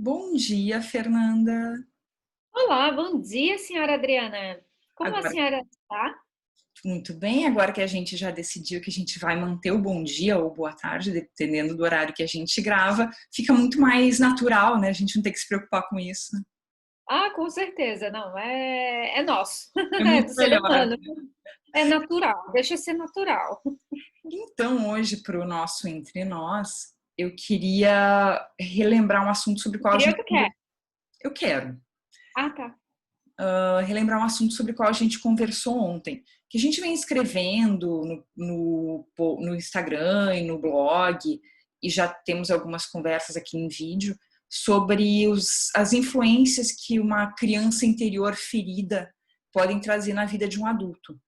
Bom dia, Fernanda. Olá, bom dia, senhora Adriana. Como a Agora, senhora está? muito bem, agora que a gente já decidiu que a gente vai manter o bom dia ou boa tarde, dependendo do horário que a gente grava, fica muito mais natural, né? A gente não tem que se preocupar com isso. Ah, com certeza, não, é nosso, É é muito do ser melhor. humano, é natural, deixa ser natural. Então, hoje, para o nosso Entre Nós, eu queria relembrar um assunto sobre o qual a Queria gente. o que quer? Eu quero Ah, tá. relembrar um assunto sobre o qual a gente conversou ontem, que a gente vem escrevendo no Instagram e no blog, e já temos algumas conversas aqui em vídeo, sobre as influências que uma criança interior ferida podem trazer na vida de um adulto.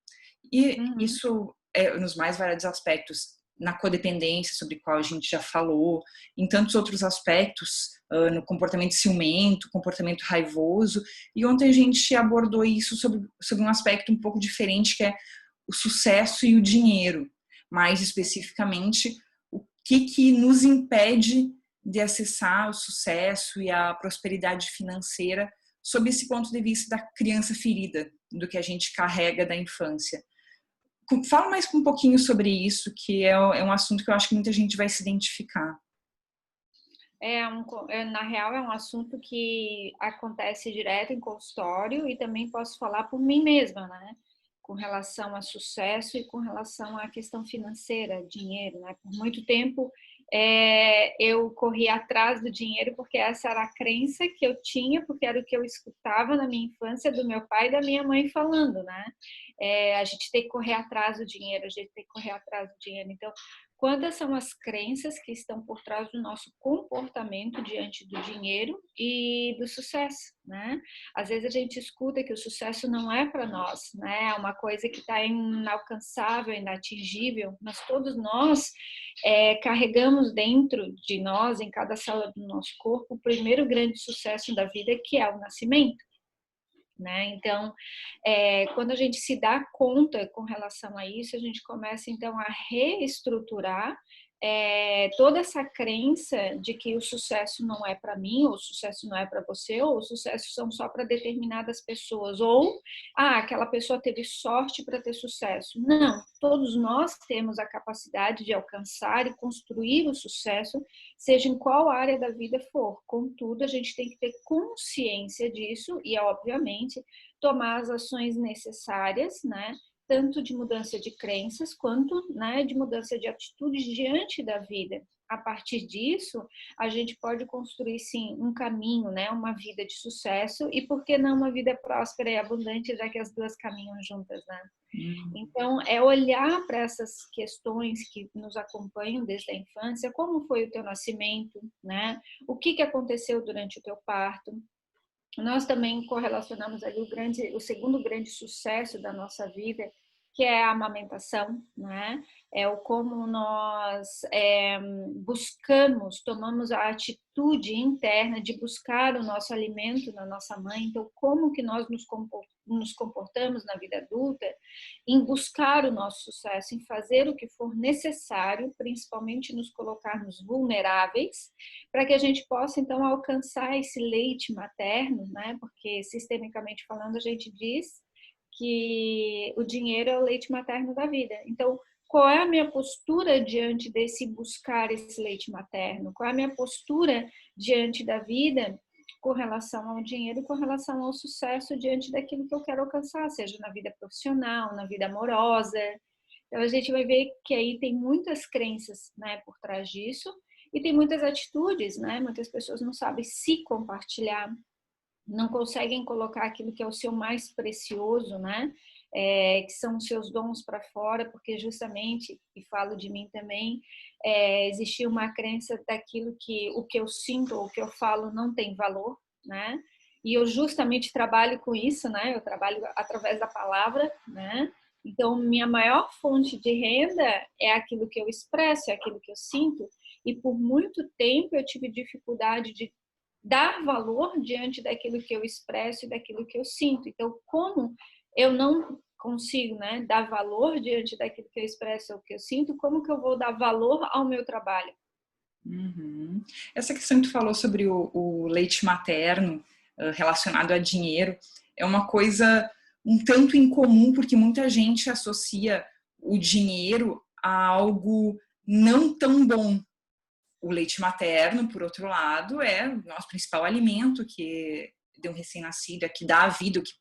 E Uhum. isso é nos mais variados aspectos, na codependência, sobre o qual a gente já falou, em tantos outros aspectos, no comportamento ciumento, comportamento raivoso. E ontem a gente abordou isso sobre um aspecto um pouco diferente, que é o sucesso e o dinheiro. Mais especificamente, o que nos impede de acessar o sucesso e a prosperidade financeira sob esse ponto de vista da criança ferida, do que a gente carrega da infância. Fala mais um pouquinho sobre isso, que é um assunto que eu acho que muita gente vai se identificar. Na real, é um assunto que acontece direto em consultório e também posso falar por mim mesma, né? Com relação a sucesso e com relação à questão financeira, dinheiro, né? Por muito tempo eu corri atrás do dinheiro porque essa era a crença que eu tinha, porque era o que eu escutava na minha infância do meu pai e da minha mãe falando, né? A gente tem que correr atrás do dinheiro, a gente tem que correr atrás do dinheiro. Então, quantas são as crenças que estão por trás do nosso comportamento diante do dinheiro e do sucesso, né? Às vezes a gente escuta que o sucesso não é para nós, né? É uma coisa que está inalcançável, inatingível, mas todos nós carregamos dentro de nós, em cada célula do nosso corpo, o primeiro grande sucesso da vida, que é o nascimento. Né? Então, quando a gente se dá conta com relação a isso, a gente começa então a reestruturar toda essa crença de que o sucesso não é para mim, ou o sucesso não é para você, ou o sucesso são só para determinadas pessoas, ou aquela pessoa teve sorte para ter sucesso. Não, todos nós temos a capacidade de alcançar e construir o sucesso, seja em qual área da vida for. Contudo, a gente tem que ter consciência disso e, obviamente, tomar as ações necessárias, né? Tanto de mudança de crenças quanto, né, de mudança de atitudes diante da vida. A partir disso, a gente pode construir sim um caminho, né, uma vida de sucesso e por que não uma vida próspera e abundante, já que as duas caminham juntas, né? Então, é olhar para essas questões que nos acompanham desde a infância, como foi o teu nascimento, né? O que aconteceu durante o teu parto. Nós também correlacionamos ali o segundo grande sucesso da nossa vida, que é a amamentação, né? É o como nós buscamos, tomamos a atitude interna de buscar o nosso alimento na nossa mãe. Então, como que nós nos comportamos na vida adulta em buscar o nosso sucesso, em fazer o que for necessário, principalmente nos colocarmos vulneráveis, para que a gente possa então alcançar esse leite materno, né? Porque sistemicamente falando a gente diz que o dinheiro é o leite materno da vida. Então, qual é a minha postura diante desse buscar esse leite materno? Qual é a minha postura diante da vida com relação ao dinheiro e com relação ao sucesso diante daquilo que eu quero alcançar, seja na vida profissional, na vida amorosa. Então a gente vai ver que aí tem muitas crenças, né, por trás disso e tem muitas atitudes, né? Muitas pessoas não sabem se compartilhar, não conseguem colocar aquilo que é o seu mais precioso, né? Que são os seus dons para fora, porque justamente, e falo de mim também, existia uma crença daquilo que o que eu sinto ou o que eu falo não tem valor, né? E eu justamente trabalho com isso, né? Eu trabalho através da palavra, né? Então, minha maior fonte de renda é aquilo que eu expresso, é aquilo que eu sinto. E por muito tempo eu tive dificuldade de dar valor diante daquilo que eu expresso e daquilo que eu sinto. Então, como eu não consigo, né, dar valor diante daquilo que eu expresso ou que eu sinto, como que eu vou dar valor ao meu trabalho? Uhum. Essa questão que tu falou sobre o leite materno relacionado a dinheiro é uma coisa um tanto incomum, porque muita gente associa o dinheiro a algo não tão bom. O leite materno, por outro lado, é o nosso principal alimento, que de um recém-nascido, é que dá a vida, que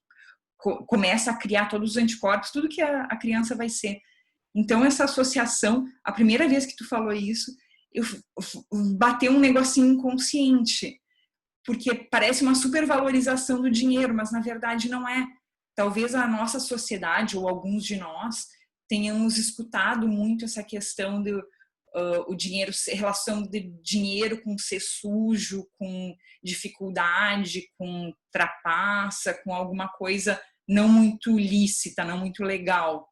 começa a criar todos os anticorpos, tudo que a criança vai ser. Então, essa associação, a primeira vez que tu falou isso, eu bateu um negocinho inconsciente, porque parece uma supervalorização do dinheiro, mas na verdade não é. Talvez a nossa sociedade, ou alguns de nós, tenhamos escutado muito essa questão do o dinheiro, relação de dinheiro com ser sujo, com dificuldade, com trapaça, com alguma coisa não muito lícita, não muito legal.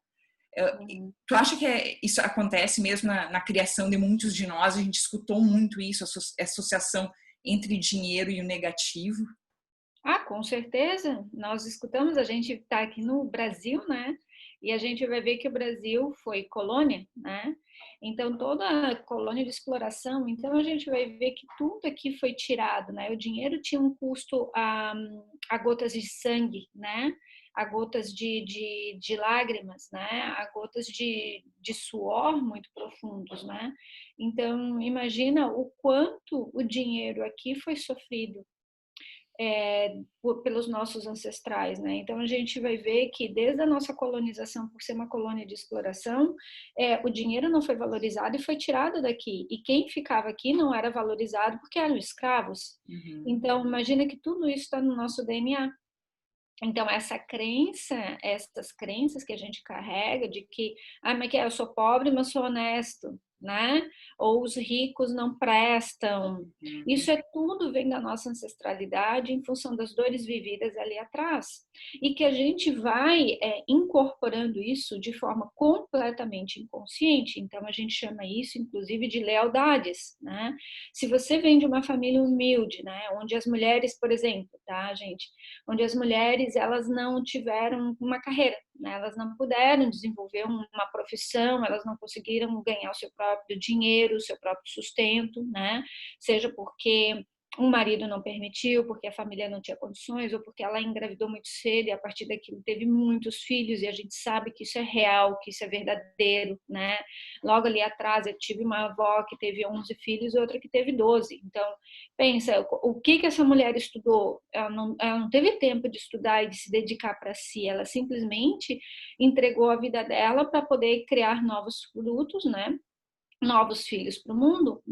Tu acha que isso acontece mesmo na criação de muitos de nós? A gente escutou muito isso, a associação entre dinheiro e o negativo. Ah, com certeza, nós escutamos, a gente está aqui no Brasil, né? E a gente vai ver que o Brasil foi colônia, né? Então, toda colônia de exploração, então a gente vai ver que tudo aqui foi tirado, né? O dinheiro tinha um custo a gotas de sangue, né? A gotas de lágrimas, né? A gotas de suor muito profundos, né? Então, imagina o quanto o dinheiro aqui foi sofrido pelos nossos ancestrais, né? Então a gente vai ver que desde a nossa colonização, por ser uma colônia de exploração, o dinheiro não foi valorizado e foi tirado daqui. E quem ficava aqui não era valorizado porque eram escravos. Uhum. Então imagina que tudo isso está no nosso DNA. Então, essas crenças que a gente carrega de que, mas que eu sou pobre, mas sou honesto, né? Ou os ricos não prestam. Isso é tudo vem da nossa ancestralidade em função das dores vividas ali atrás. E que a gente vai incorporando isso de forma completamente inconsciente. Então, a gente chama isso, inclusive, de lealdades, né? Se você vem de uma família humilde, né? Onde as mulheres, por exemplo, tá, gente? Onde as mulheres elas não tiveram uma carreira, né? Elas não puderam desenvolver uma profissão, elas não conseguiram ganhar o seu próprio dinheiro, o seu próprio sustento, né? Seja porque um marido não permitiu, porque a família não tinha condições, ou porque ela engravidou muito cedo e a partir daquilo teve muitos filhos, e a gente sabe que isso é real, que isso é verdadeiro, né? Logo ali atrás eu tive uma avó que teve 11 filhos e outra que teve 12. Então, pensa, o que essa mulher estudou? Ela não teve tempo de estudar e de se dedicar para si, ela simplesmente entregou a vida dela para poder criar novos frutos, né? Novos filhos para o mundo,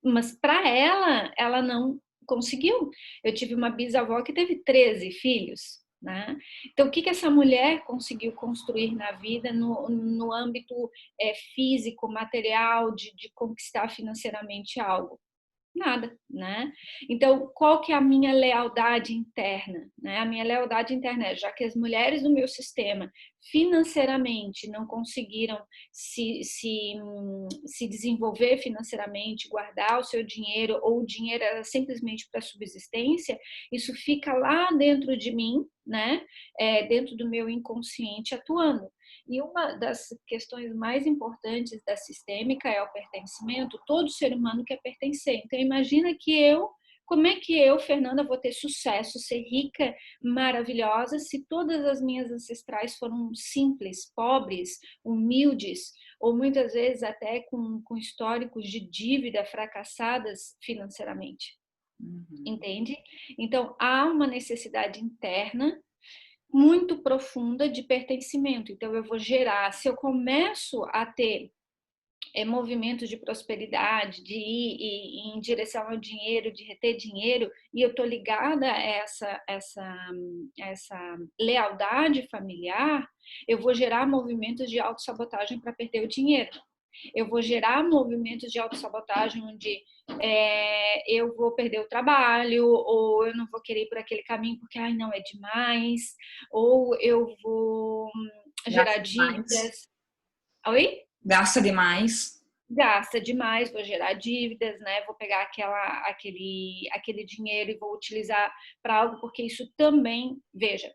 mas para ela não conseguiu. Eu tive uma bisavó que teve 13 filhos, né? Então, o que essa mulher conseguiu construir na vida no âmbito físico, material, de conquistar financeiramente algo? Nada, né? Então, qual que é a minha lealdade interna? Né? A minha lealdade interna é, já que as mulheres do meu sistema financeiramente não conseguiram se desenvolver financeiramente, guardar o seu dinheiro, ou o dinheiro era simplesmente para subsistência, isso fica lá dentro de mim, né? Dentro do meu inconsciente atuando. E uma das questões mais importantes da sistêmica é o pertencimento. Todo ser humano quer pertencer. Então, imagina como é que eu, Fernanda, vou ter sucesso, ser rica, maravilhosa, se todas as minhas ancestrais foram simples, pobres, humildes, ou muitas vezes até com históricos de dívida, fracassadas financeiramente. Entende? Então, há uma necessidade interna muito profunda de pertencimento. Então, eu vou gerar, se eu começo a ter movimentos de prosperidade, de ir em direção ao dinheiro, de reter dinheiro, e eu estou ligada a essa lealdade familiar, eu vou gerar movimentos de autossabotagem para perder o dinheiro. Eu vou gerar movimentos de autossabotagem onde eu vou perder o trabalho, ou eu não vou querer ir por aquele caminho porque ai, não é demais, ou eu vou gerar Gasta demais. dívidas. Oi? Gasta demais. Gasta demais, vou gerar dívidas, né? Vou pegar aquele dinheiro e vou utilizar para algo, porque isso também, veja,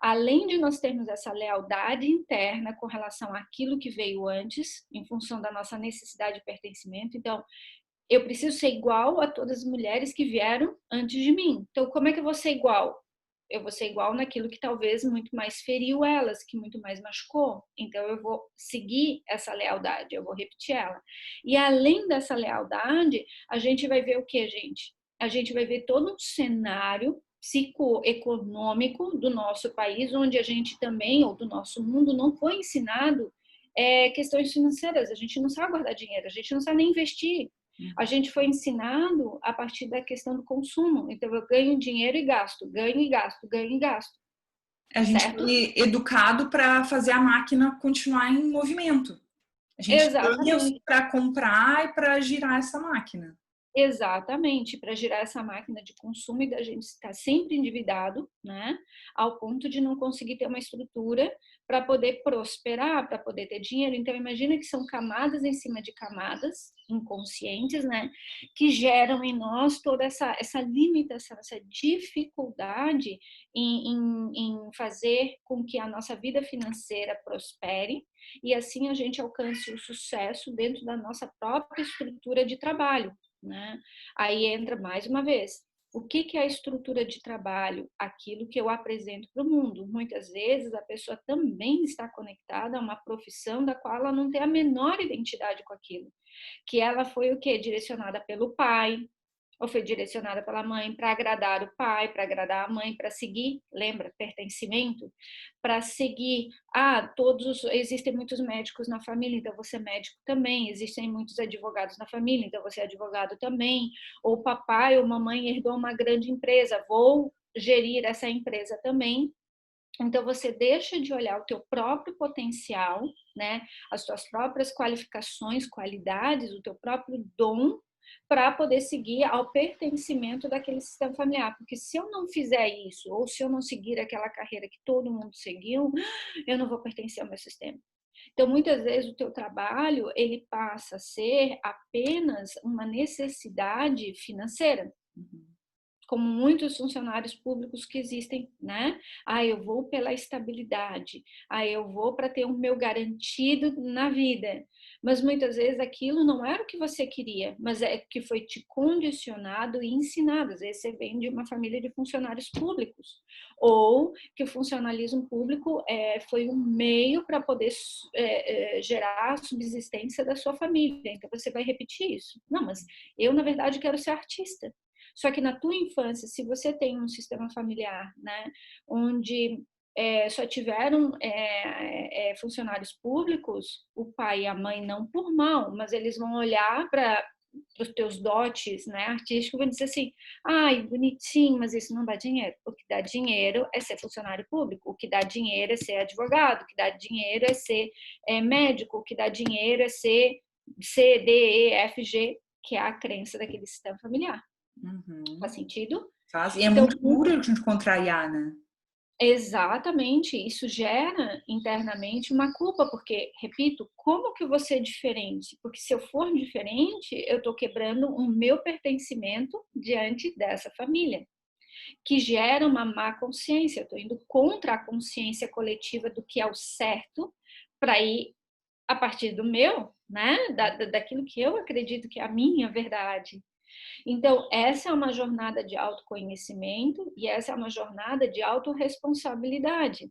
além de nós termos essa lealdade interna com relação àquilo que veio antes, em função da nossa necessidade de pertencimento, então eu preciso ser igual a todas as mulheres que vieram antes de mim. Então, como é que eu vou ser igual? Eu vou ser igual naquilo que talvez muito mais feriu elas, que muito mais machucou. Então, eu vou seguir essa lealdade, eu vou repetir ela. E além dessa lealdade, a gente vai ver o que, gente? A gente vai ver todo um cenário psicoeconômico do nosso país, onde a gente também, ou do nosso mundo, não foi ensinado questões financeiras. A gente não sabe guardar dinheiro, a gente não sabe nem investir. A gente foi ensinado a partir da questão do consumo. Então, eu ganho dinheiro e gasto, ganho e gasto, ganho e gasto. A gente Certo? foi educado para fazer a máquina continuar em movimento. A gente ganha Exatamente. para comprar e para girar essa máquina. Exatamente, para girar essa máquina de consumo e da gente estar sempre endividado, né? Ao ponto de não conseguir ter uma estrutura para poder prosperar, para poder ter dinheiro. Então, imagina que são camadas em cima de camadas inconscientes, né? Que geram em nós toda essa limitação, essa dificuldade em fazer com que a nossa vida financeira prospere e assim a gente alcance o sucesso dentro da nossa própria estrutura de trabalho. Né? Aí entra mais uma vez, o que é a estrutura de trabalho? Aquilo que eu apresento para o mundo. Muitas vezes a pessoa também está conectada a uma profissão da qual ela não tem a menor identidade com aquilo. Que ela foi o quê? Direcionada pelo pai, ou foi direcionada pela mãe para agradar o pai, para agradar a mãe, para seguir, lembra, pertencimento, para seguir, existem muitos médicos na família, então você é médico também, existem muitos advogados na família, então você é advogado também, ou papai ou mamãe herdou uma grande empresa, vou gerir essa empresa também. Então você deixa de olhar o teu próprio potencial, né, as tuas próprias qualificações, qualidades, o teu próprio dom para poder seguir ao pertencimento daquele sistema familiar. Porque se eu não fizer isso, ou se eu não seguir aquela carreira que todo mundo seguiu, eu não vou pertencer ao meu sistema. Então, muitas vezes o teu trabalho, ele passa a ser apenas uma necessidade financeira. Como muitos funcionários públicos que existem, né? Eu vou pela estabilidade, eu vou para ter o meu garantido na vida. Mas muitas vezes aquilo não era o que você queria, mas é que foi te condicionado e ensinado. Às vezes você vem de uma família de funcionários públicos, ou que o funcionalismo público foi um meio para poder gerar a subsistência da sua família. Então você vai repetir isso. Não, mas eu, na verdade, quero ser artista. Só que na tua infância, se você tem um sistema familiar, né, onde só tiveram funcionários públicos, o pai e a mãe não por mal, mas eles vão olhar para os teus dotes, né, artísticos, e vão dizer assim, ai, bonitinho, mas isso não dá dinheiro. O que dá dinheiro é ser funcionário público, o que dá dinheiro é ser advogado, o que dá dinheiro é ser médico, o que dá dinheiro é ser C, D, E, F, G, que é a crença daquele sistema familiar. Faz sentido? Faz. E é Então, muito duro a gente contrariar, né? exatamente, isso gera internamente uma culpa, porque, repito, como que você é diferente? Porque se eu for diferente, eu estou quebrando o meu pertencimento diante dessa família, que gera uma má consciência. Eu estou indo contra a consciência coletiva do que é o certo para ir a partir do meu, né? Daquilo que eu acredito que é a minha verdade. Então, essa é uma jornada de autoconhecimento e essa é uma jornada de autorresponsabilidade.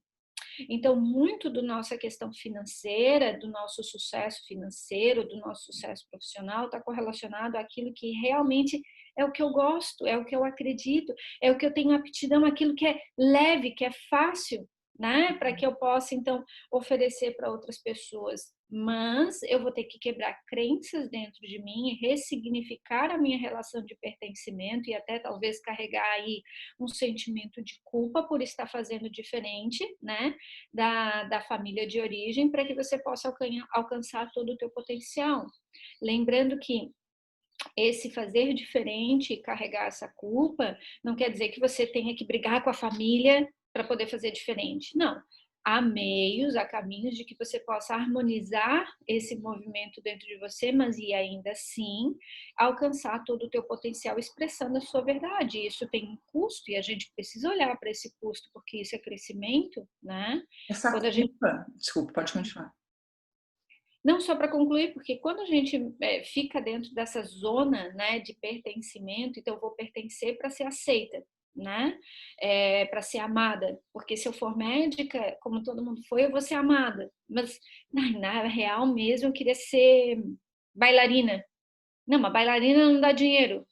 Então, muito da nossa questão financeira, do nosso sucesso financeiro, do nosso sucesso profissional, está correlacionado àquilo que realmente é o que eu gosto, é o que eu acredito, é o que eu tenho aptidão, aquilo que é leve, que é fácil, né? Para que eu possa, então, oferecer para outras pessoas. Mas eu vou ter que quebrar crenças dentro de mim e ressignificar a minha relação de pertencimento e até talvez carregar aí um sentimento de culpa por estar fazendo diferente, né? Da família de origem, para que você possa alcançar todo o teu potencial. Lembrando que esse fazer diferente e carregar essa culpa não quer dizer que você tenha que brigar com a família para poder fazer diferente. Não. Há meios, há caminhos de que você possa harmonizar esse movimento dentro de você, mas e ainda assim alcançar todo o teu potencial expressando a sua verdade. Isso tem um custo e a gente precisa olhar para esse custo, porque isso é crescimento, né? Essa Quando a gente culpa, desculpa, pode continuar. Não, só para concluir, porque quando a gente fica dentro dessa zona, né, de pertencimento, então eu vou pertencer para ser aceita, né, para ser amada, porque se eu for médica, como todo mundo foi, eu vou ser amada, mas na real mesmo eu queria ser bailarina. Não, mas bailarina não dá dinheiro.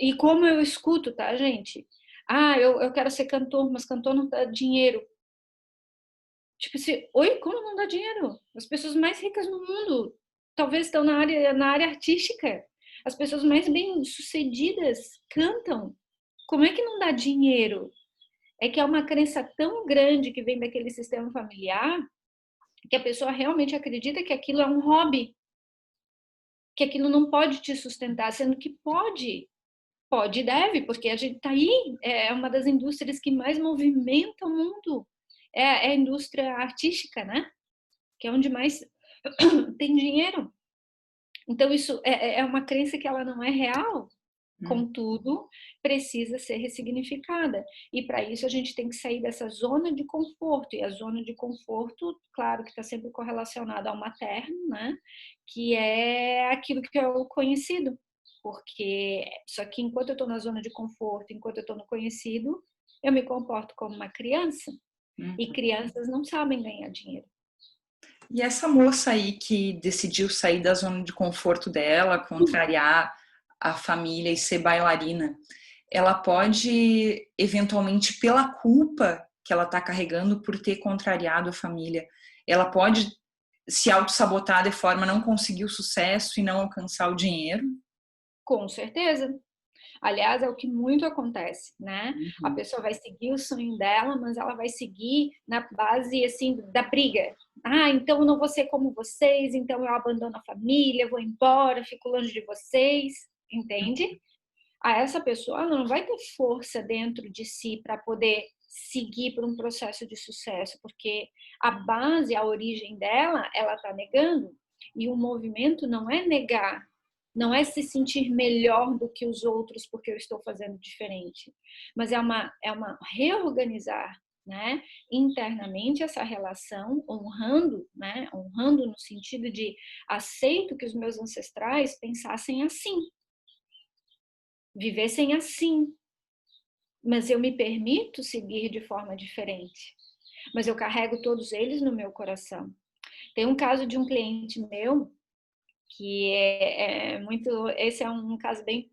E como eu escuto, tá, gente? Ah, eu quero ser cantor, mas cantor não dá dinheiro. Tipo assim, oi, como não dá dinheiro? As pessoas mais ricas no mundo talvez estão na área artística. As pessoas mais bem-sucedidas cantam. Como é que não dá dinheiro? É que é uma crença tão grande que vem daquele sistema familiar que a pessoa realmente acredita que aquilo é um hobby, que aquilo não pode te sustentar, sendo que pode. Pode e deve, porque a gente está aí, é uma das indústrias que mais movimenta o mundo. É a indústria artística, né? Que é onde mais tem dinheiro. Então, isso é uma crença que ela não é real, contudo, precisa ser ressignificada. E para isso a gente tem que sair dessa zona de conforto. E a zona de conforto, claro que está sempre correlacionada ao materno, né? Que é aquilo que é o conhecido. Porque só que enquanto eu estou na zona de conforto, enquanto eu estou no conhecido, eu me comporto como uma criança. E crianças não sabem ganhar dinheiro. E essa moça aí que decidiu sair da zona de conforto dela, contrariar a família e ser bailarina, ela pode, eventualmente, pela culpa que ela está carregando por ter contrariado a família, ela pode se auto-sabotar de forma a não conseguir o sucesso e não alcançar o dinheiro? Com certeza. Aliás, é o que muito acontece, né? A pessoa vai seguir o sonho dela, mas ela vai seguir na base, assim, da briga. Ah, então eu não vou ser como vocês, então eu abandono a família, vou embora, fico longe de vocês, entende? Essa pessoa ela não vai ter força dentro de si para poder seguir por um processo de sucesso, porque a base, a origem dela, ela está negando. E o movimento não é negar, não é se sentir melhor do que os outros porque eu estou fazendo diferente, mas é uma reorganizar, né, internamente essa relação, honrando, né, honrando no sentido de aceito que os meus ancestrais pensassem assim, vivessem assim, mas eu me permito seguir de forma diferente, mas eu carrego todos eles no meu coração. Tem um caso de um cliente meu que é muito, esse é um caso bem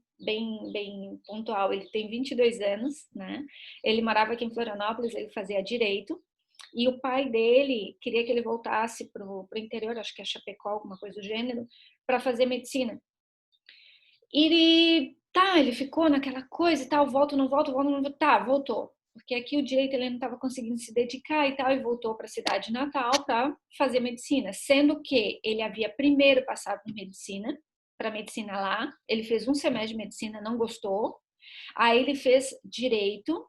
pontual. Ele tem 22 anos, né? Ele morava aqui em Florianópolis, ele fazia direito, e o pai dele queria que ele voltasse pro interior, acho que é Chapecó, alguma coisa do gênero, para fazer medicina. Ele ficou naquela coisa e tal, volto, não volto, tá, voltou. Porque aqui o direito ele não estava conseguindo se dedicar e tal, e voltou para a cidade natal para fazer medicina. Sendo que ele havia primeiro passado por medicina, para medicina lá, ele fez um semestre de medicina, não gostou. Aí ele fez direito,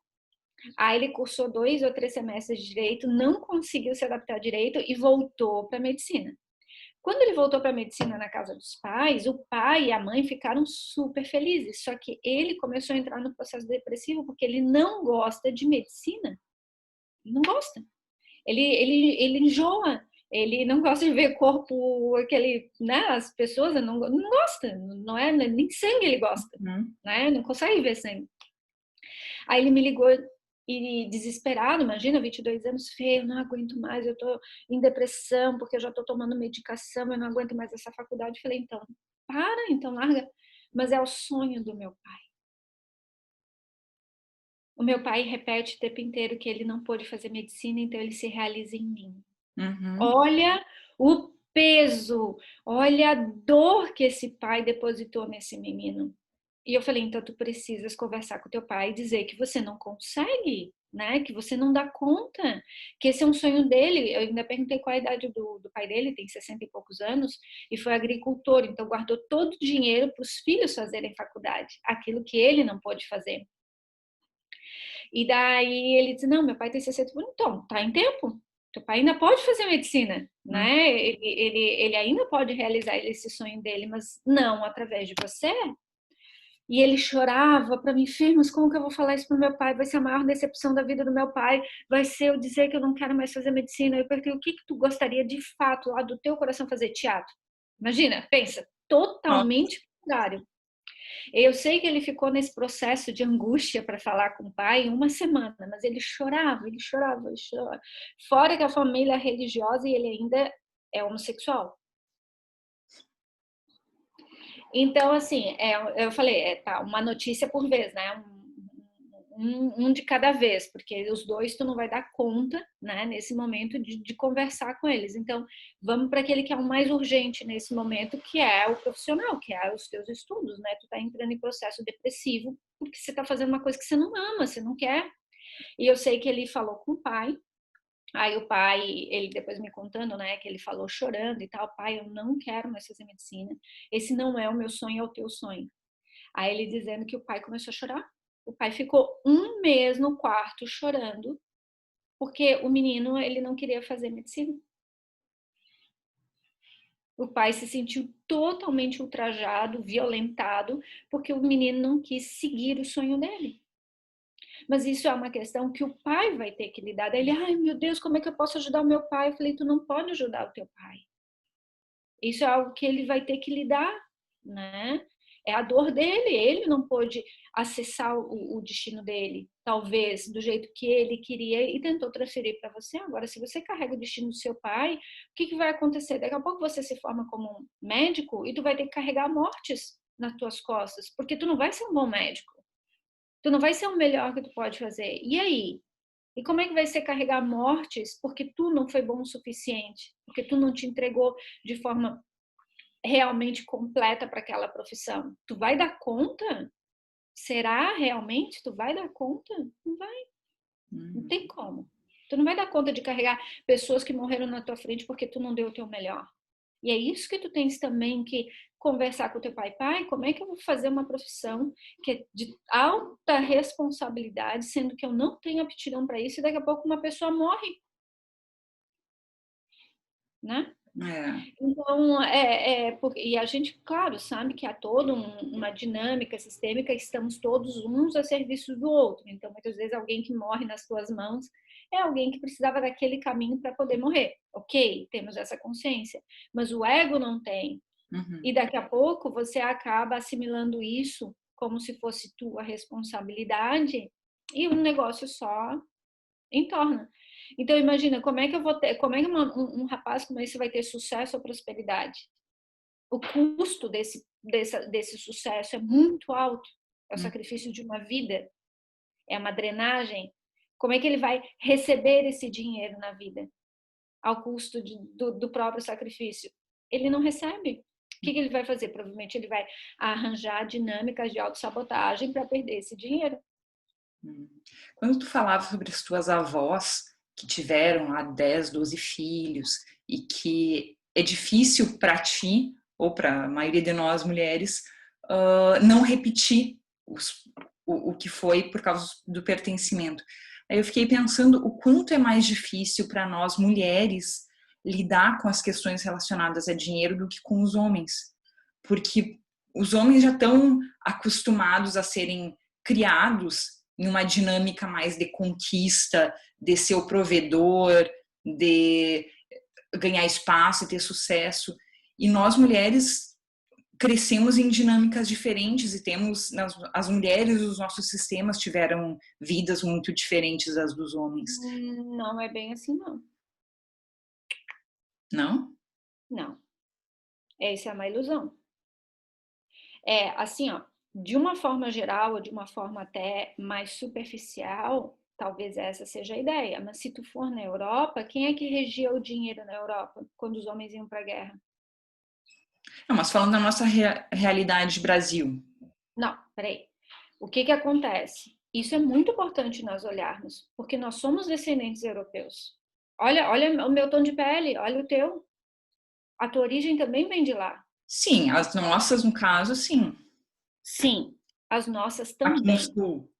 aí ele cursou 2 ou 3 semestres de direito, não conseguiu se adaptar a direito e voltou para medicina. Quando ele voltou para a medicina na casa dos pais, o pai e a mãe ficaram super felizes. Só que ele começou a entrar no processo depressivo porque ele não gosta de medicina. Ele não gosta. Ele enjoa. Ele não gosta de ver corpo, aquele, né? As pessoas não gosta. Não é nem sangue ele gosta, né? Não consegue ver sangue. Aí ele me ligou e desesperado, imagina, 22 anos, Fê, eu não aguento mais, eu tô em depressão, porque eu já tô tomando medicação, eu não aguento mais essa faculdade. Eu falei, então larga. Mas é o sonho do meu pai. O meu pai repete o tempo inteiro que ele não pôde fazer medicina, então ele se realiza em mim. Olha o peso, olha a dor que esse pai depositou nesse menino. E eu falei, então tu precisas conversar com teu pai e dizer que você não consegue, né? Que você não dá conta, que esse é um sonho dele. Eu ainda perguntei qual a idade do pai dele, tem 60 e poucos anos, e foi agricultor, então guardou todo o dinheiro para os filhos fazerem faculdade, aquilo que ele não pôde fazer. E daí ele disse, não, meu pai tem 60, então, tá em tempo. Teu pai ainda pode fazer medicina, né? Ele ainda pode realizar esse sonho dele, mas não através de você. E ele chorava para mim, Fê, mas como que eu vou falar isso pro meu pai? Vai ser a maior decepção da vida do meu pai, vai ser eu dizer que eu não quero mais fazer medicina. Eu perguntei, o que que tu gostaria de fato, lá do teu coração, fazer teatro? Imagina, pensa, totalmente contrário. Eu sei que ele ficou nesse processo de angústia para falar com o pai 1 semana, mas ele chorava, ele chorava, ele chorava. Fora que a família é religiosa e ele ainda é homossexual. Então, assim, eu falei, tá, uma notícia por vez, né? Um de cada vez, porque os dois tu não vai dar conta, né, nesse momento de conversar com eles. Então, vamos para aquele que é o mais urgente nesse momento, que é o profissional, que é os teus estudos, né? Tu tá entrando em processo depressivo porque você tá fazendo uma coisa que você não ama, você não quer. E eu sei que ele falou com o pai. Aí o pai, ele depois me contando, né, que ele falou chorando e tal, pai, eu não quero mais fazer medicina. Esse não é o meu sonho, é o teu sonho. Aí ele dizendo que o pai começou a chorar. O pai ficou 1 mês no quarto chorando, porque o menino, ele não queria fazer medicina. O pai se sentiu totalmente ultrajado, violentado, porque o menino não quis seguir o sonho dele. Mas isso é uma questão que o pai vai ter que lidar. Daí ele, ai meu Deus, como é que eu posso ajudar o meu pai? Eu falei, tu não pode ajudar o teu pai. Isso é algo que ele vai ter que lidar, né? É a dor dele, ele não pôde acessar o destino dele, talvez do jeito que ele queria e tentou transferir para você. Agora, se você carrega o destino do seu pai, o que, que vai acontecer? Daqui a pouco você se forma como um médico e tu vai ter que carregar mortes nas tuas costas, porque tu não vai ser um bom médico, tu não vai ser o melhor que tu pode fazer. E aí? E como é que vai ser carregar mortes porque tu não foi bom o suficiente, porque tu não te entregou de forma realmente completa para aquela profissão? Tu vai dar conta? Será realmente? Tu vai dar conta? Não vai. Não tem como. Tu não vai dar conta de carregar pessoas que morreram na tua frente porque tu não deu o teu melhor. E é isso que tu tens também que conversar com o teu pai. Pai, como é que eu vou fazer uma profissão que é de alta responsabilidade, sendo que eu não tenho aptidão para isso e daqui a pouco uma pessoa morre, né? É. Então, e a gente, claro, sabe que há toda uma dinâmica sistêmica, estamos todos uns a serviço do outro. Então, muitas vezes, alguém que morre nas tuas mãos é alguém que precisava daquele caminho para poder morrer. Ok, temos essa consciência, mas o ego não tem. Uhum. E daqui a pouco você acaba assimilando isso como se fosse tua responsabilidade e o negócio só entorna. Então imagina como é que eu vou ter, como é que um rapaz como esse vai ter sucesso ou prosperidade? O custo desse sucesso é muito alto. É o sacrifício de uma vida, é uma drenagem. Como é que ele vai receber esse dinheiro na vida ao custo do próprio sacrifício? Ele não recebe. O que ele vai fazer? Provavelmente ele vai arranjar dinâmicas de autossabotagem para perder esse dinheiro. Quando tu falava sobre as tuas avós que tiveram lá 10, 12 filhos e que é difícil para ti, ou para a maioria de nós mulheres, não repetir o que foi por causa do pertencimento. Aí eu fiquei pensando o quanto é mais difícil para nós mulheres lidar com as questões relacionadas a dinheiro do que com os homens. Porque os homens já estão acostumados a serem criados em uma dinâmica mais de conquista, de ser o provedor, de ganhar espaço e ter sucesso. E nós mulheres crescemos em dinâmicas diferentes e temos, as mulheres dos nossos sistemas tiveram vidas muito diferentes das dos homens. Não é bem assim, não. Não? Não. Essa é uma ilusão. É assim, ó, de uma forma geral ou de uma forma até mais superficial, talvez essa seja a ideia. Mas se tu for na Europa, quem é que regia o dinheiro na Europa quando os homens iam para a guerra? Não, mas falando da nossa realidade Brasil. Não, peraí. O que que acontece? Isso é muito importante nós olharmos, porque nós somos descendentes europeus. Olha o meu tom de pele, olha o teu. A tua origem também vem de lá. Sim, as nossas, no caso, sim. Sim, as nossas Aqui no também. Sul.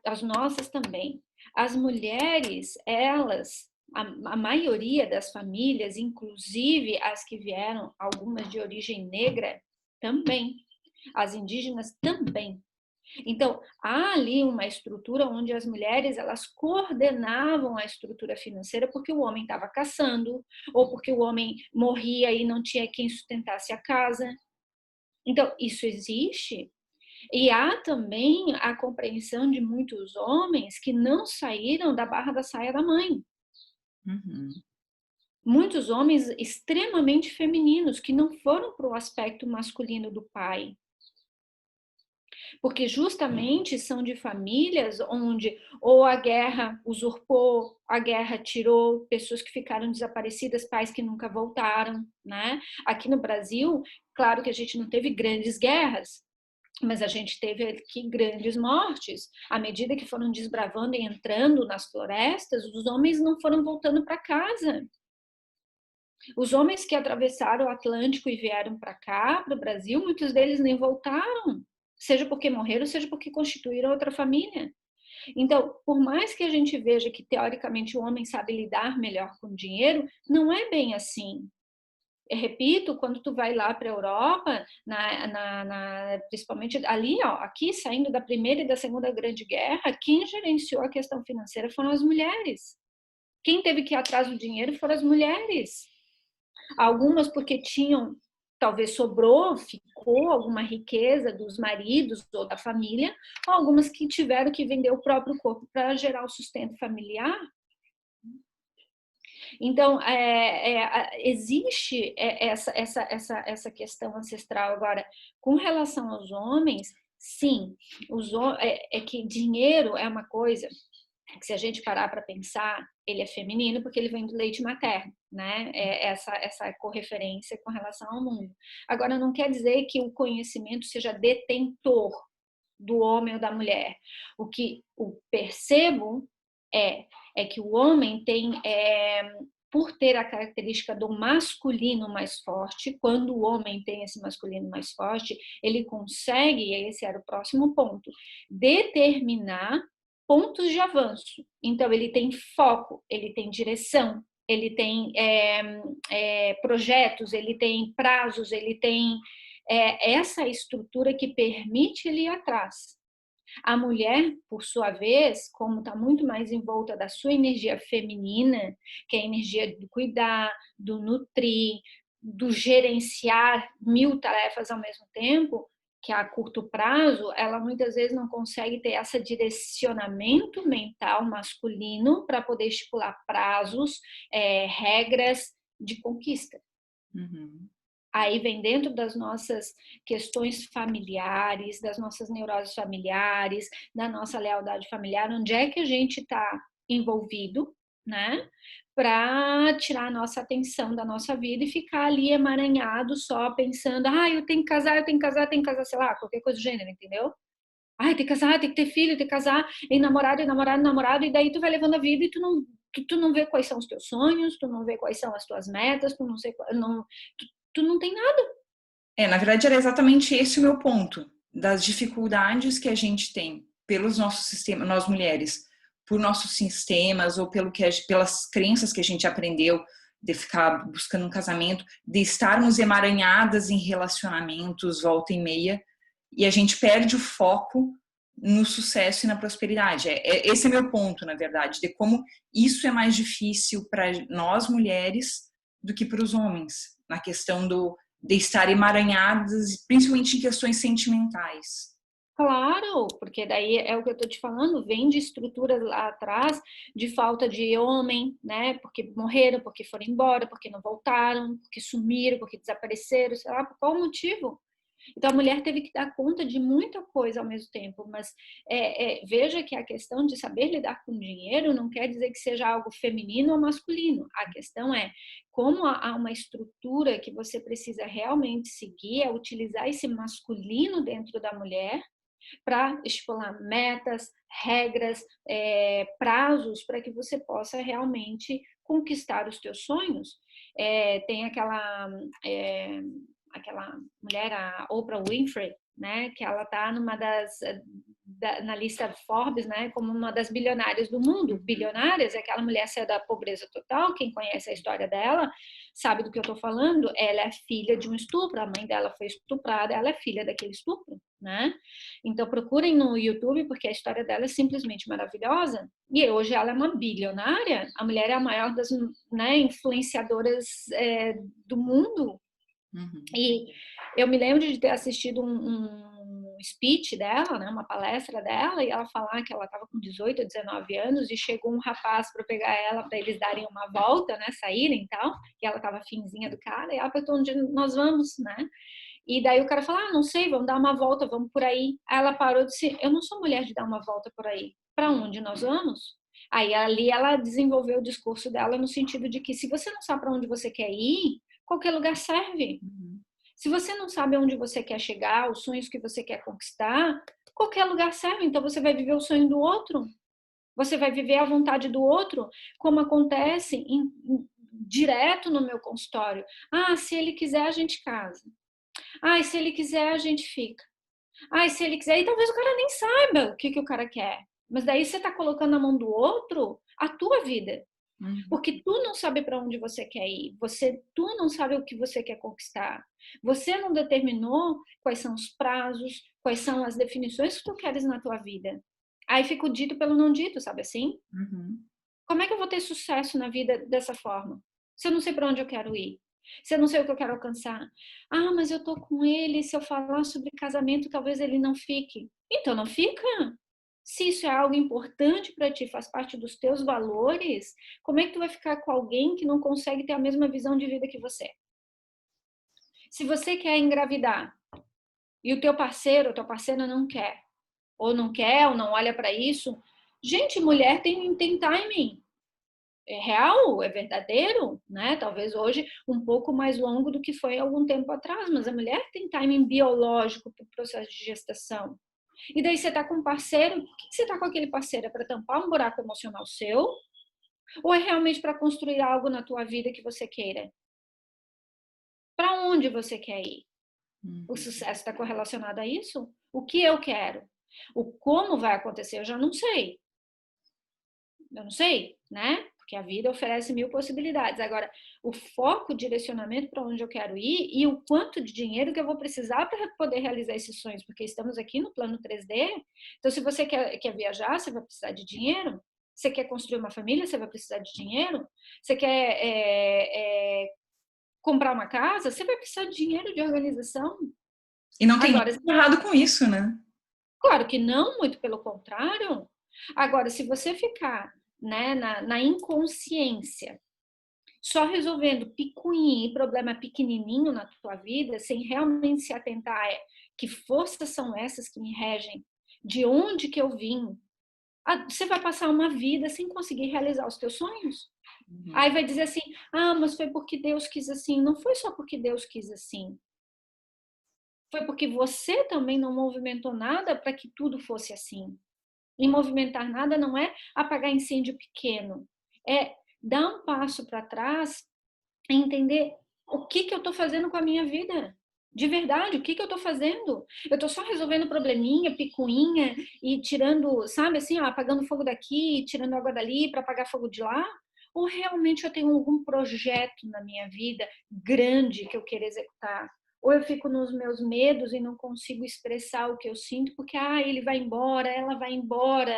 As nossas também. As mulheres, elas, a maioria das famílias, inclusive as que vieram, algumas de origem negra, também. As indígenas também. Então, há ali uma estrutura onde as mulheres elas coordenavam a estrutura financeira porque o homem estava caçando, ou porque o homem morria e não tinha quem sustentasse a casa. Então, isso existe. E há também a compreensão de muitos homens que não saíram da barra da saia da mãe. Uhum. Muitos homens extremamente femininos que não foram para o aspecto masculino do pai. Porque justamente são de famílias onde ou a guerra usurpou, a guerra tirou, pessoas que ficaram desaparecidas, pais que nunca voltaram, né? Aqui no Brasil, claro que a gente não teve grandes guerras, mas a gente teve aqui grandes mortes. À medida que foram desbravando e entrando nas florestas, os homens não foram voltando para casa. Os homens que atravessaram o Atlântico e vieram para cá, para o Brasil, muitos deles nem voltaram, seja porque morreram, seja porque constituíram outra família. Então, por mais que a gente veja que, teoricamente, o homem sabe lidar melhor com dinheiro, não é bem assim. Eu repito, quando tu vai lá para a Europa, principalmente ali, ó, aqui, saindo da Primeira e da Segunda Grande Guerra, quem gerenciou a questão financeira foram as mulheres. Quem teve que ir atrás do dinheiro foram as mulheres. Algumas porque tinham, talvez sobrou, ficou alguma riqueza dos maridos ou da família, ou algumas que tiveram que vender o próprio corpo para gerar o sustento familiar. Então, existe essa questão ancestral. Agora, com relação aos homens, sim, é que dinheiro é uma coisa que, se a gente parar para pensar, ele é feminino porque ele vem do leite materno, né? Essa correferência com relação ao mundo. Agora, não quer dizer que o conhecimento seja detentor do homem ou da mulher. O que eu percebo é que o homem tem, por ter a característica do masculino mais forte, quando o homem tem esse masculino mais forte, ele consegue, e esse era o próximo ponto, determinar pontos de avanço. Então, ele tem foco, ele tem direção, ele tem projetos, ele tem prazos, ele tem essa estrutura que permite ele ir atrás. A mulher, por sua vez, como está muito mais em volta da sua energia feminina, que é a energia do cuidar, do nutrir, do gerenciar 1000 tarefas ao mesmo tempo, que a curto prazo, ela muitas vezes não consegue ter esse direcionamento mental masculino para poder estipular prazos, regras de conquista. Uhum. Aí vem dentro das nossas questões familiares, das nossas neuroses familiares, da nossa lealdade familiar, onde é que a gente está envolvido, né? Para tirar a nossa atenção da nossa vida e ficar ali emaranhado só pensando, eu tenho que casar, eu tenho que casar, eu tenho que casar, sei lá, qualquer coisa do gênero, entendeu? Tem que casar, tem que ter filho, tem que casar, e namorado, e namorado, e namorado, e daí tu vai levando a vida e tu não vê quais são os teus sonhos, tu não vê quais são as tuas metas, tu não sei, tu não tem nada. Na verdade, era exatamente esse o meu ponto, das dificuldades que a gente tem pelos nossos sistemas, nós mulheres, por nossos sistemas ou pelas crenças que a gente aprendeu de ficar buscando um casamento, de estarmos emaranhadas em relacionamentos volta e meia, e a gente perde o foco no sucesso e na prosperidade. Esse é meu ponto, na verdade, de como isso é mais difícil para nós mulheres do que para os homens, na questão de estar emaranhadas, principalmente em questões sentimentais. Claro, porque daí é o que eu estou te falando, vem de estruturas lá atrás, de falta de homem, né? Porque morreram, porque foram embora, porque não voltaram, porque sumiram, porque desapareceram, sei lá, por qual motivo. Então a mulher teve que dar conta de muita coisa ao mesmo tempo, mas veja que a questão de saber lidar com dinheiro não quer dizer que seja algo feminino ou masculino. A questão é como há uma estrutura que você precisa realmente seguir, é utilizar esse masculino dentro da mulher para estipular metas, regras, prazos para que você possa realmente conquistar os teus sonhos. Tem aquela mulher, a Oprah Winfrey, né, que ela está numa na lista Forbes, né, como uma das bilionárias do mundo. Bilionárias é aquela mulher que saiu da pobreza total. Quem conhece a história dela sabe do que eu estou falando. Ela é filha de um estupro, a mãe dela foi estuprada, ela é filha daquele estupro, né? Então procurem no YouTube, porque a história dela é simplesmente maravilhosa. E hoje ela é uma bilionária. A mulher é a maior das, né, influenciadoras do mundo. Uhum. E eu me lembro de ter assistido um speech dela, né, uma palestra dela, e ela falar que ela estava com 18 ou 19 anos e chegou um rapaz para pegar ela, para eles darem uma volta, né, saírem e tal, que ela estava finzinha do cara, e ela perguntou onde nós vamos, né? E daí o cara falou, não sei, vamos dar uma volta, vamos por aí. Aí ela parou e disse, eu não sou mulher de dar uma volta por aí. Para onde nós vamos? Aí ali ela desenvolveu o discurso dela no sentido de que se você não sabe para onde você quer ir, qualquer lugar serve. Uhum. Se você não sabe onde você quer chegar, os sonhos que você quer conquistar, qualquer lugar serve. Então você vai viver o sonho do outro. Você vai viver a vontade do outro, como acontece direto no meu consultório. Se ele quiser, a gente casa. Se ele quiser, a gente fica. Se ele quiser, e talvez o cara nem saiba o que o cara quer. Mas daí você está colocando na mão do outro a tua vida. Porque tu não sabe para onde você quer ir, tu não sabe o que você quer conquistar. Você não determinou quais são os prazos, quais são as definições que tu queres na tua vida. Aí fica o dito pelo não dito, sabe assim? Uhum. Como é que eu vou ter sucesso na vida dessa forma? Se eu não sei para onde eu quero ir, se eu não sei o que eu quero alcançar. Mas eu tô com ele, se eu falar sobre casamento, talvez ele não fique. Então não fica. Se isso é algo importante para ti, faz parte dos teus valores, como é que tu vai ficar com alguém que não consegue ter a mesma visão de vida que você? Se você quer engravidar e o teu parceiro ou tua parceira não quer, ou não olha para isso, gente, mulher tem timing. É real, é verdadeiro, né? Talvez hoje um pouco mais longo do que foi algum tempo atrás, mas a mulher tem timing biológico para o processo de gestação. E daí você está com um parceiro, por que você está com aquele parceiro? É para tampar um buraco emocional seu? Ou é realmente para construir algo na tua vida que você queira? Para onde você quer ir? O sucesso está correlacionado a isso? O que eu quero? O como vai acontecer, eu já não sei. Eu não sei, né? Porque a vida oferece 1000 possibilidades. Agora, o foco, o direcionamento para onde eu quero ir e o quanto de dinheiro que eu vou precisar para poder realizar esses sonhos, porque estamos aqui no plano 3D. Então, se você quer viajar, você vai precisar de dinheiro. Você quer construir uma família, você vai precisar de dinheiro. Você quer comprar uma casa, você vai precisar de dinheiro, de organização. E não tem Agora, nada errado com isso, né? claro que não, muito pelo contrário. Agora, se você ficar, né, na inconsciência, só resolvendo picuinha e problema pequenininho na tua vida, sem realmente se atentar a que forças são essas que me regem, de onde que eu vim, você vai passar uma vida sem conseguir realizar os teus sonhos. Aí vai dizer assim, mas foi porque Deus quis assim. Não foi só porque Deus quis assim. Foi porque você também não movimentou nada para que tudo fosse assim. E movimentar nada não é apagar incêndio pequeno, é dar um passo para trás e entender o que eu estou fazendo com a minha vida. De verdade, o que eu estou fazendo? Eu estou só resolvendo probleminha, picuinha e tirando, sabe assim, apagando fogo daqui, tirando água dali para apagar fogo de lá? Ou realmente eu tenho algum projeto na minha vida grande que eu quero executar? Ou eu fico nos meus medos e não consigo expressar o que eu sinto porque ele vai embora, ela vai embora,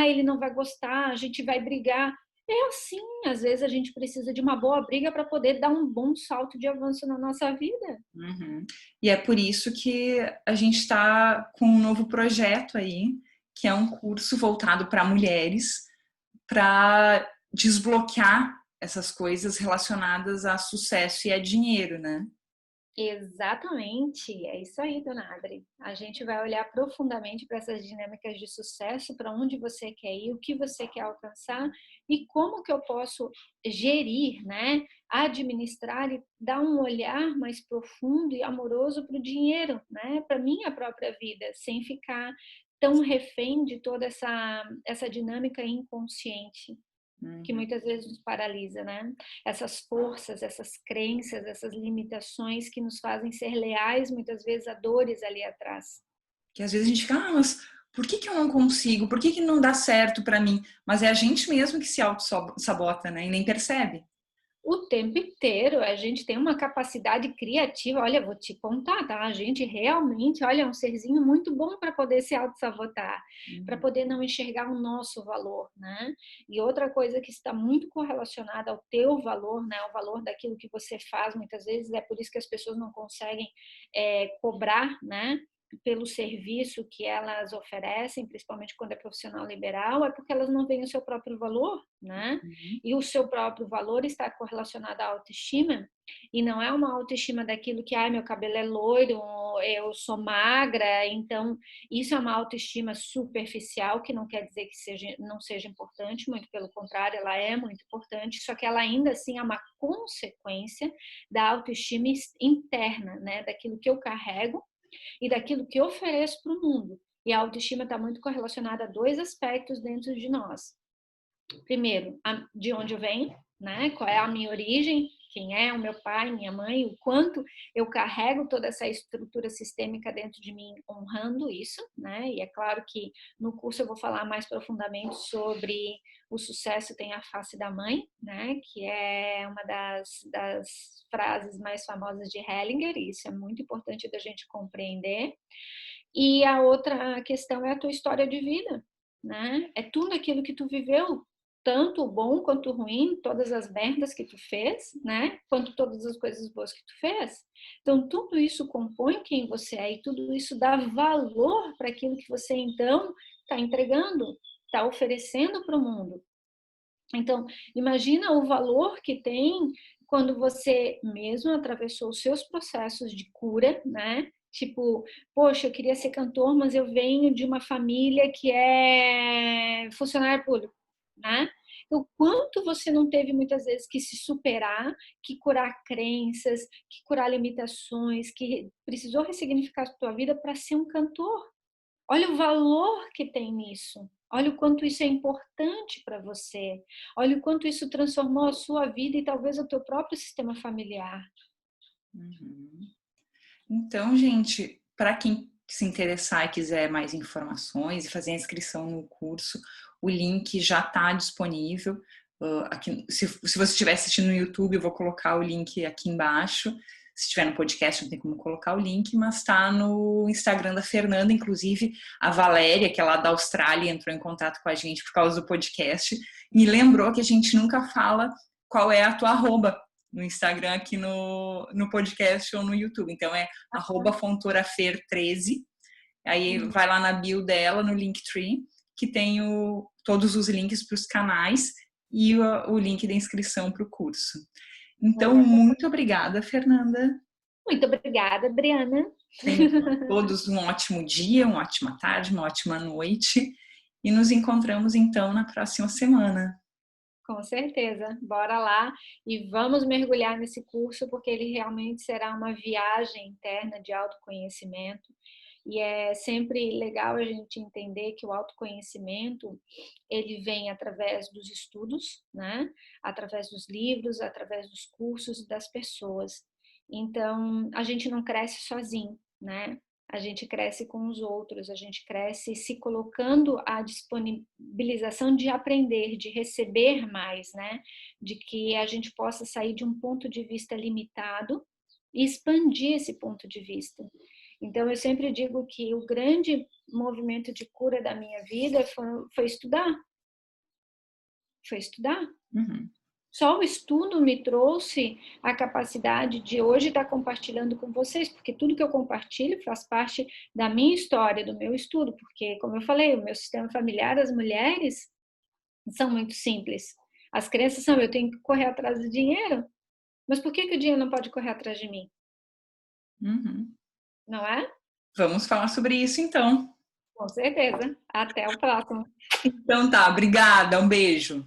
ele não vai gostar, a gente vai brigar. É assim, às vezes a gente precisa de uma boa briga para poder dar um bom salto de avanço na nossa vida. Uhum. E é por isso que a gente está com um novo projeto aí, que é um curso voltado para mulheres, para desbloquear essas coisas relacionadas a sucesso e a dinheiro, né? Exatamente, é isso aí, dona Adri. A gente vai olhar profundamente para essas dinâmicas de sucesso, para onde você quer ir, o que você quer alcançar e como que eu posso gerir, né, administrar e dar um olhar mais profundo e amoroso para o dinheiro, né, para minha própria vida, sem ficar tão refém de toda essa dinâmica inconsciente que muitas vezes nos paralisa, né? Essas forças, essas crenças, essas limitações que nos fazem ser leais muitas vezes a dores ali atrás. Que às vezes a gente fica, mas Por que eu não consigo? Por que não dá certo para mim? Mas é a gente mesmo que se auto-sabota, né? E nem percebe. O tempo inteiro a gente tem uma capacidade criativa. Olha, vou te contar, tá? A gente realmente, olha, é um serzinho muito bom para poder se auto-sabotar, para poder não enxergar o nosso valor, né? E outra coisa que está muito correlacionada ao teu valor, né? O valor daquilo que você faz, muitas vezes, é por isso que as pessoas não conseguem cobrar, né? Pelo serviço que elas oferecem, principalmente quando é profissional liberal, é porque elas não veem o seu próprio valor, né? E o seu próprio valor está correlacionado à autoestima, e não é uma autoestima daquilo que, ai, meu cabelo é loiro, eu sou magra, então isso é uma autoestima superficial, que não quer dizer que não seja importante, muito pelo contrário, ela é muito importante, só que ela ainda assim é uma consequência da autoestima interna, né? Daquilo que eu carrego e daquilo que eu ofereço para o mundo. E a autoestima está muito correlacionada a dois aspectos dentro de nós. Primeiro, de onde eu venho, né? Qual é a minha origem, quem é o meu pai, minha mãe, o quanto eu carrego toda essa estrutura sistêmica dentro de mim, honrando isso, né? E é claro que no curso eu vou falar mais profundamente sobre o sucesso tem a face da mãe, né? Que é uma das frases mais famosas de Hellinger, e isso é muito importante da gente compreender. E a outra questão é a tua história de vida, né? É tudo aquilo que tu viveu, tanto o bom quanto o ruim, todas as merdas que tu fez, né? Quanto todas as coisas boas que tu fez. Então, tudo isso compõe quem você é e tudo isso dá valor para aquilo que você, então, está entregando, está oferecendo para o mundo. Então, imagina o valor que tem quando você mesmo atravessou os seus processos de cura, né? Tipo, poxa, eu queria ser cantor, mas eu venho de uma família que é funcionário público, né? O quanto você não teve muitas vezes que se superar, que curar crenças, que curar limitações, que precisou ressignificar a sua vida para ser um cantor. Olha o valor que tem nisso. Olha o quanto isso é importante para você. Olha o quanto isso transformou a sua vida e talvez o teu próprio sistema familiar. Uhum. Então, gente, para quem se interessar e quiser mais informações e fazer a inscrição no curso, o link já está disponível. Aqui, se você estiver assistindo no YouTube, eu vou colocar o link aqui embaixo. Se estiver no podcast, não tem como colocar o link, mas está no Instagram da Fernanda. Inclusive, a Valéria, que é lá da Austrália, entrou em contato com a gente por causa do podcast, me lembrou que a gente nunca fala qual é a tua arroba no Instagram, aqui no podcast ou no YouTube. Então é @fontourafer13. Aí vai lá na bio dela, no Linktree, que tem todos os links para os canais e o link da inscrição para o curso. Então, muito obrigada, Fernanda. Muito obrigada, Adriana. Tenham todos um ótimo dia, uma ótima tarde, uma ótima noite. E nos encontramos, então, na próxima semana. Com certeza, bora lá e vamos mergulhar nesse curso, porque ele realmente será uma viagem interna de autoconhecimento. E é sempre legal a gente entender que o autoconhecimento, ele vem através dos estudos, né? Através dos livros, através dos cursos das pessoas. Então, a gente não cresce sozinho, né? A gente cresce com os outros, a gente cresce se colocando à disponibilização de aprender, de receber mais, né? De que a gente possa sair de um ponto de vista limitado e expandir esse ponto de vista. Então, eu sempre digo que o grande movimento de cura da minha vida foi estudar. Foi estudar. Uhum. Só o estudo me trouxe a capacidade de hoje estar compartilhando com vocês, porque tudo que eu compartilho faz parte da minha história, do meu estudo, porque, como eu falei, o meu sistema familiar, as mulheres são muito simples. As crenças são, eu tenho que correr atrás do dinheiro, mas por que o dinheiro não pode correr atrás de mim? Uhum. Não é? Vamos falar sobre isso, então. Com certeza. Até o próximo. Então tá, obrigada, um beijo.